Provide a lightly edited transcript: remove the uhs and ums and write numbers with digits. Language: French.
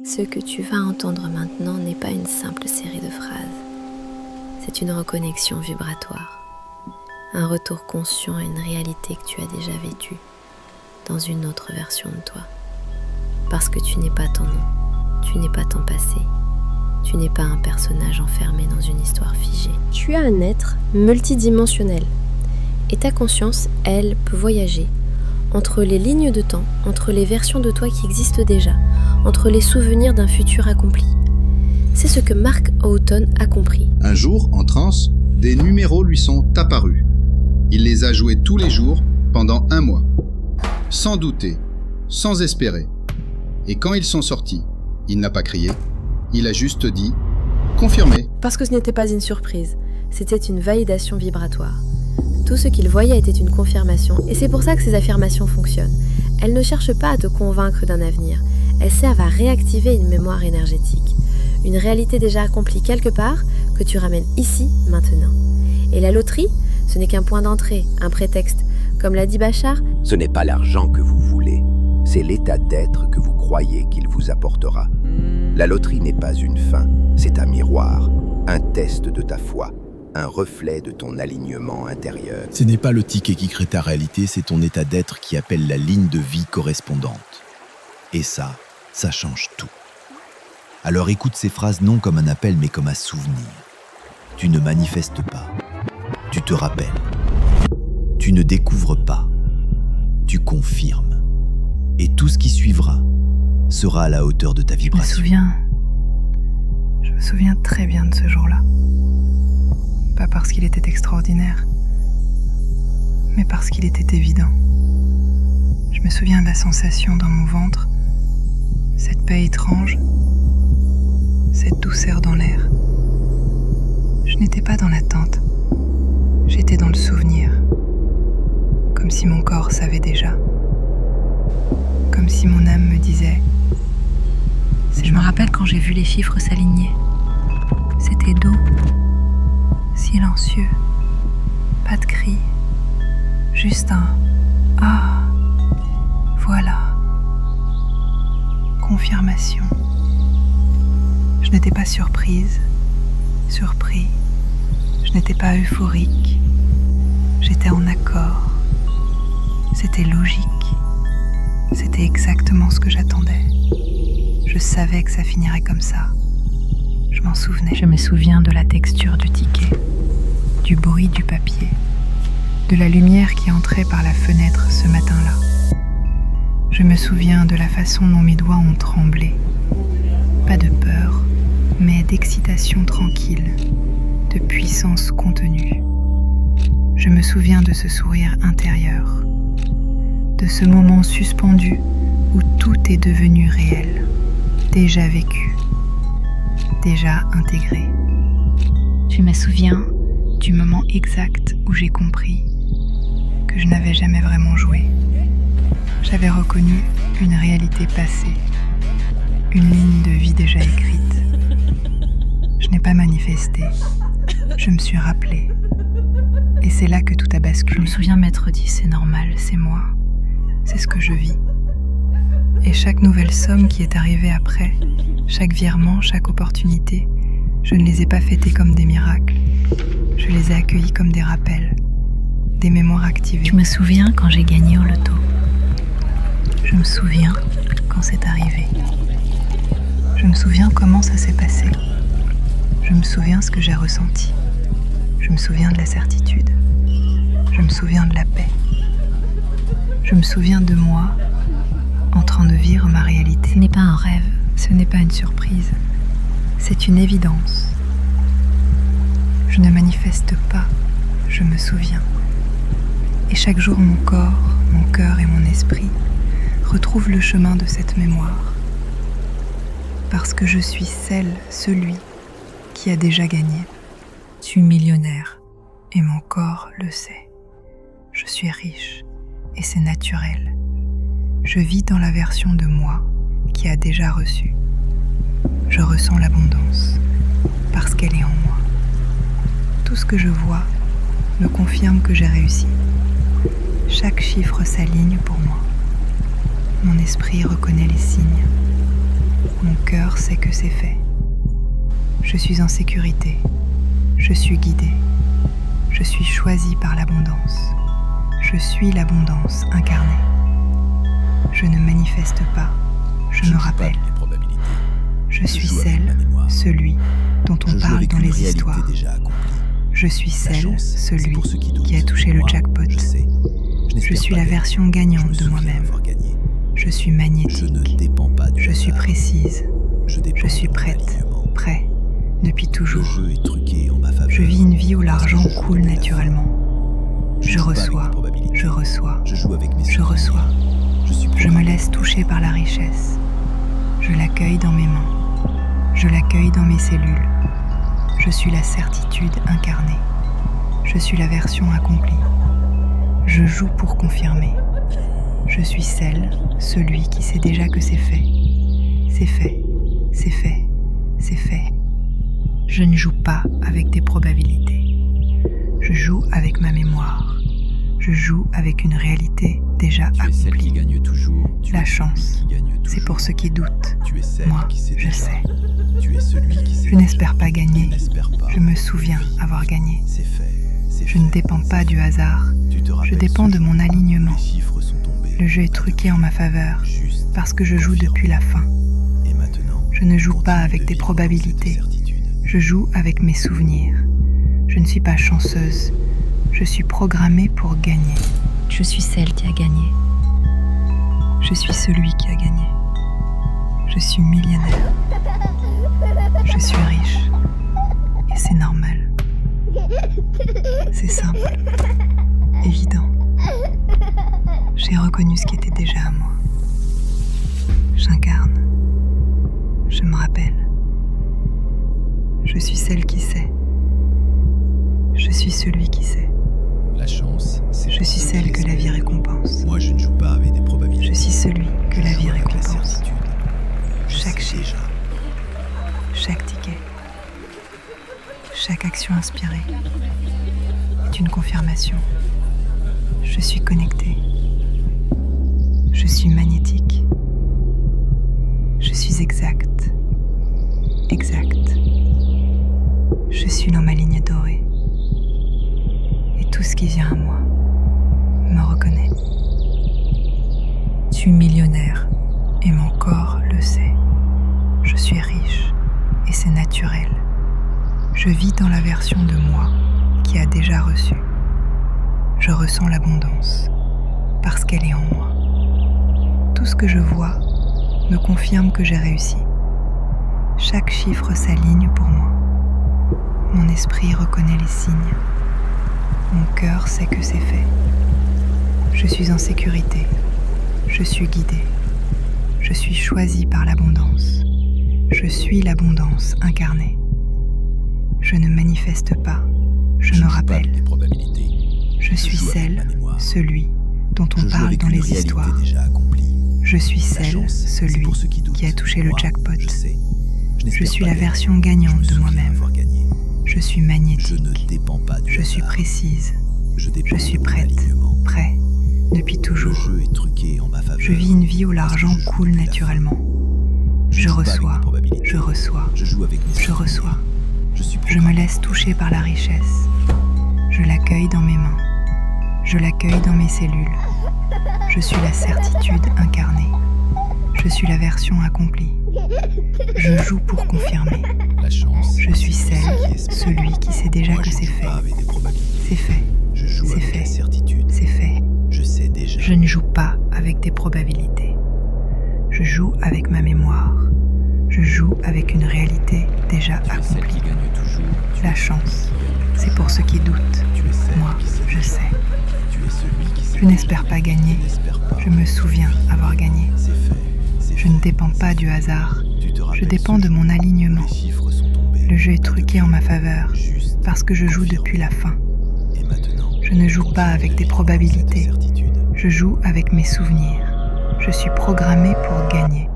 Ce que tu vas entendre maintenant n'est pas une simple série de phrases. C'est une reconnexion vibratoire, un retour conscient à une réalité que tu as déjà vécue, dans une autre version de toi. Parce que tu n'es pas ton nom, tu n'es pas ton passé, tu n'es pas un personnage enfermé dans une histoire figée. Tu es un être multidimensionnel. Et ta conscience, elle, peut voyager entre les lignes de temps, entre les versions de toi qui existent déjà, entre les souvenirs d'un futur accompli. C'est ce que Mark Houghton a compris. Un jour, en transe, des numéros lui sont apparus. Il les a joués tous les jours pendant 1 mois. Sans douter, sans espérer. Et quand ils sont sortis, il n'a pas crié, il a juste dit « confirmé ». Parce que ce n'était pas une surprise, c'était une validation vibratoire. Tout ce qu'il voyait était une confirmation, et c'est pour ça que ces affirmations fonctionnent. Elles ne cherchent pas à te convaincre d'un avenir, elles servent à réactiver une mémoire énergétique, une réalité déjà accomplie quelque part que tu ramènes ici, maintenant. Et la loterie, ce n'est qu'un point d'entrée, un prétexte. Comme l'a dit Bachar, ce n'est pas l'argent que vous voulez, c'est l'état d'être que vous croyez qu'il vous apportera. La loterie n'est pas une fin, c'est un miroir, un test de ta foi, un reflet de ton alignement intérieur. Ce n'est pas le ticket qui crée ta réalité, c'est ton état d'être qui appelle la ligne de vie correspondante. Et ça change tout. Alors écoute ces phrases non comme un appel, mais comme un souvenir. Tu ne manifestes pas. Tu te rappelles. Tu ne découvres pas. Tu confirmes. Et tout ce qui suivra sera à la hauteur de ta vibration. Je me souviens très bien de ce jour-là. Pas parce qu'il était extraordinaire, mais parce qu'il était évident. Je me souviens de la sensation dans mon ventre, cette paix étrange, cette douceur dans l'air. Je n'étais pas dans l'attente, j'étais dans le souvenir, comme si mon corps savait déjà, comme si mon âme me disait. Je me rappelle quand j'ai vu les chiffres s'aligner. C'était doux, silencieux, pas de cri, juste un « Ah, voilà ». Confirmation. Je n'étais pas surprise, surpris. Je n'étais pas euphorique. J'étais en accord. C'était logique. C'était exactement ce que j'attendais. Je savais que ça finirait comme ça. Je m'en souvenais. Je me souviens de la texture du ticket, du bruit du papier, de la lumière qui entrait par la fenêtre ce matin-là. Je me souviens de la façon dont mes doigts ont tremblé. Pas de peur, mais d'excitation tranquille, de puissance contenue. Je me souviens de ce sourire intérieur, de ce moment suspendu où tout est devenu réel, déjà vécu, déjà intégré. Je me souviens du moment exact où j'ai compris que je n'avais jamais vraiment joué. J'avais reconnu une réalité passée, une ligne de vie déjà écrite. Je n'ai pas manifesté, je me suis rappelé. Et c'est là que tout a basculé. Je me souviens m'être dit, c'est normal, c'est moi, c'est ce que je vis. Et chaque nouvelle somme qui est arrivée après, chaque virement, chaque opportunité, je ne les ai pas fêtées comme des miracles. Je les ai accueillis comme des rappels, des mémoires activées. Je me souviens quand j'ai gagné au loto. Je me souviens quand c'est arrivé. Je me souviens comment ça s'est passé. Je me souviens ce que j'ai ressenti. Je me souviens de la certitude. Je me souviens de la paix. Je me souviens de moi en train de vivre ma réalité. Ce n'est pas un rêve, ce n'est pas une surprise. C'est une évidence. Je ne manifeste pas, je me souviens. Et chaque jour, mon corps, mon cœur et mon esprit retrouvent le chemin de cette mémoire. Parce que je suis celui qui a déjà gagné. Je suis millionnaire et mon corps le sait. Je suis riche et c'est naturel. Je vis dans la version de moi qui a déjà reçu. Je ressens l'abondance parce qu'elle est en moi. Tout ce que je vois me confirme que j'ai réussi. Chaque chiffre s'aligne pour moi. Mon esprit reconnaît les signes. Mon cœur sait que c'est fait. Je suis en sécurité. Je suis guidée. Je suis choisie par l'abondance. Je suis l'abondance incarnée. Je ne manifeste pas, je me rappelle. Je suis celle, celui dont on parle dans les histoires. Je suis celle, celui qui a touché le jackpot. Je suis la version gagnante de moi-même. Je suis magnétique. Je suis précise. Je suis prête, prêt, depuis toujours. Je vis une vie où l'argent coule naturellement. Je reçois, je reçois, je reçois. Je me laisse toucher par la richesse. Je l'accueille dans mes mains. Je l'accueille dans mes cellules. Je suis la certitude incarnée. Je suis la version accomplie. Je joue pour confirmer. Je suis celle, celui qui sait déjà que c'est fait. C'est fait, c'est fait, c'est fait. Je ne joue pas avec des probabilités. Je joue avec ma mémoire. Je joue avec une réalité déjà accomplie. La chance, c'est pour ceux qui doutent. Moi, je sais. Je n'espère pas gagner. Je me souviens avoir gagné. Je ne dépends pas du hasard. Je dépends de mon alignement. Le jeu est truqué en ma faveur parce que je joue depuis la fin. Je ne joue pas avec des probabilités. Je joue avec mes souvenirs. Je ne suis pas chanceuse. Je suis programmée pour gagner. Je suis celle qui a gagné. Je suis celui qui a gagné. Je suis millionnaire. Je suis riche. Et c'est normal. C'est simple. Évident. J'ai reconnu ce qui était déjà à moi. J'incarne. Je me rappelle. Je suis celle qui sait. Je suis celui qui sait. La chance, c'est Je suis celle que la vie récompense. Moi, je ne joue pas avec des probabilités. Je suis celui que la vie Avec la récompense. certitude. Je Chaque sais chiffre, chaque ticket, chaque action inspirée est une confirmation. Je suis connectée. Je suis magnétique. Je suis exact. Exact. Je suis dans ma ligne dorée. Et tout ce qui vient à moi me reconnaît. Je suis millionnaire et mon corps le sait. Je suis riche et c'est naturel. Je vis dans la version de moi qui a déjà reçu. Je ressens l'abondance parce qu'elle est en moi. Tout ce que je vois me confirme que j'ai réussi. Chaque chiffre s'aligne pour moi. Mon esprit reconnaît les signes. Mon cœur sait que c'est fait. Je suis en sécurité. Je suis guidée. Je suis choisie par l'abondance. Je suis l'abondance incarnée. Je ne manifeste pas. Je me rappelle. Je suis celle, celui dont on parle dans les histoires. Je suis celle, celui qui a touché le jackpot. Je suis la version gagnante de moi-même. Je suis magnétique. Je suis précise. Je suis prête, prêt, depuis toujours. Je vis une vie où l'argent coule naturellement. Je reçois, je reçois, je reçois. Je me laisse toucher par la richesse. Je l'accueille dans mes mains. Je l'accueille dans mes cellules. Je suis la certitude incarnée. Je suis la version accomplie. Je joue pour confirmer. Je suis celle, celui qui sait déjà que c'est fait. C'est fait. C'est fait. C'est fait. Je ne joue pas avec des probabilités. Je joue avec ma mémoire. Je joue avec une réalité déjà accomplie. La chance, c'est pour ceux qui doutent. Moi, je sais. Je n'espère pas gagner. Je me souviens avoir gagné. Je ne dépends pas du hasard. Je dépends de mon alignement. Le jeu est truqué en ma faveur parce que je joue depuis la fin. Je ne joue pas avec des probabilités. Je joue avec mes souvenirs. Je suis programmée pour gagner.